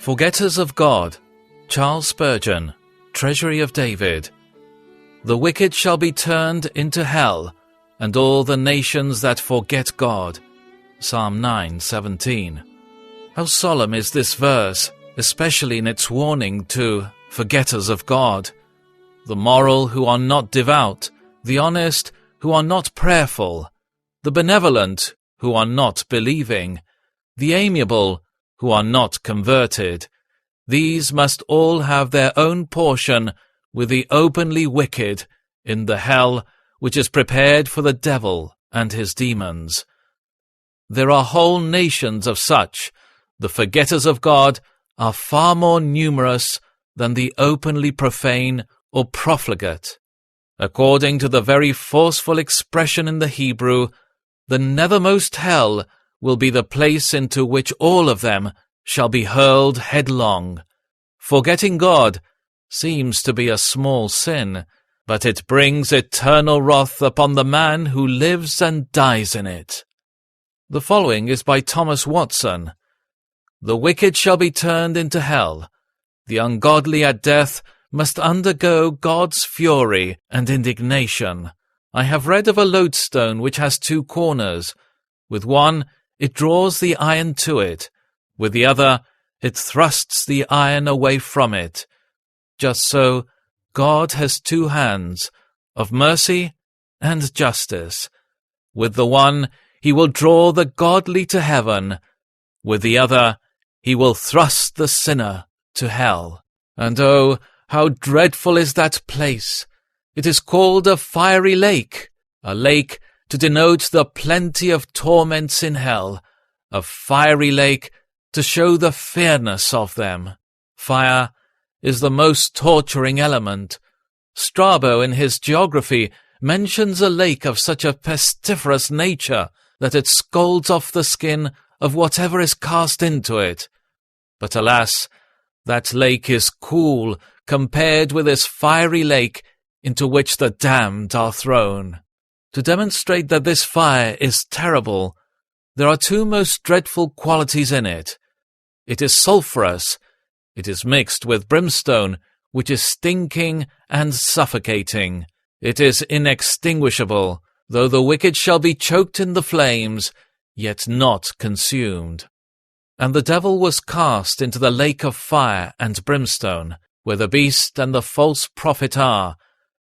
Forgetters of God, Charles Spurgeon, Treasury of David. The wicked shall be turned into hell, and all the nations that forget God. Psalm 9:17. How solemn is this verse, especially in its warning to forgetters of God. The moral who are not devout, the honest who are not prayerful, the benevolent who are not believing, the amiable who are not converted. These must all have their own portion with the openly wicked in the hell which is prepared for the devil and his demons. There are whole nations of such. The forgetters of God are far more numerous than the openly profane or profligate. According to the very forceful expression in the Hebrew, the nethermost hell will be the place into which all of them shall be hurled headlong. Forgetting God seems to be a small sin, but it brings eternal wrath upon the man who lives and dies in it. The following is by Thomas Watson. The wicked shall be turned into hell. The ungodly at death must undergo God's fury and indignation. I have read of a lodestone which has two corners. With one, it draws the iron to it. With the other, it thrusts the iron away from it. Just so, God has two hands, of mercy and justice. With the one, he will draw the godly to heaven. With the other, he will thrust the sinner to hell. And oh, how dreadful is that place! It is called a fiery lake, a lake to denote the plenty of torments in hell, a fiery lake to show the fairness of them. Fire is the most torturing element. Strabo in his geography mentions a lake of such a pestiferous nature that it scalds off the skin of whatever is cast into it. But alas, that lake is cool compared with this fiery lake into which the damned are thrown. To demonstrate that this fire is terrible, there are two most dreadful qualities in it. It is sulphurous. It is mixed with brimstone, which is stinking and suffocating. It is inextinguishable. Though the wicked shall be choked in the flames, yet not consumed. And the devil was cast into the lake of fire and brimstone, where the beast and the false prophet are,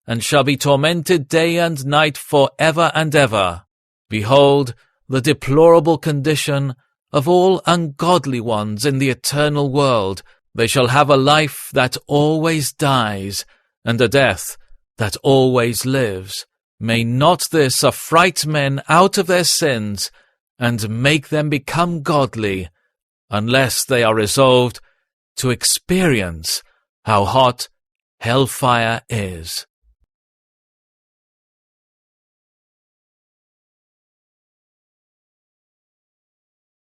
and shall be tormented day and night for ever and ever. Behold, the deplorable condition of all ungodly ones in the eternal world. They shall have a life that always dies, and a death that always lives. May not this affright men out of their sins, and make them become godly, unless they are resolved to experience how hot hellfire is.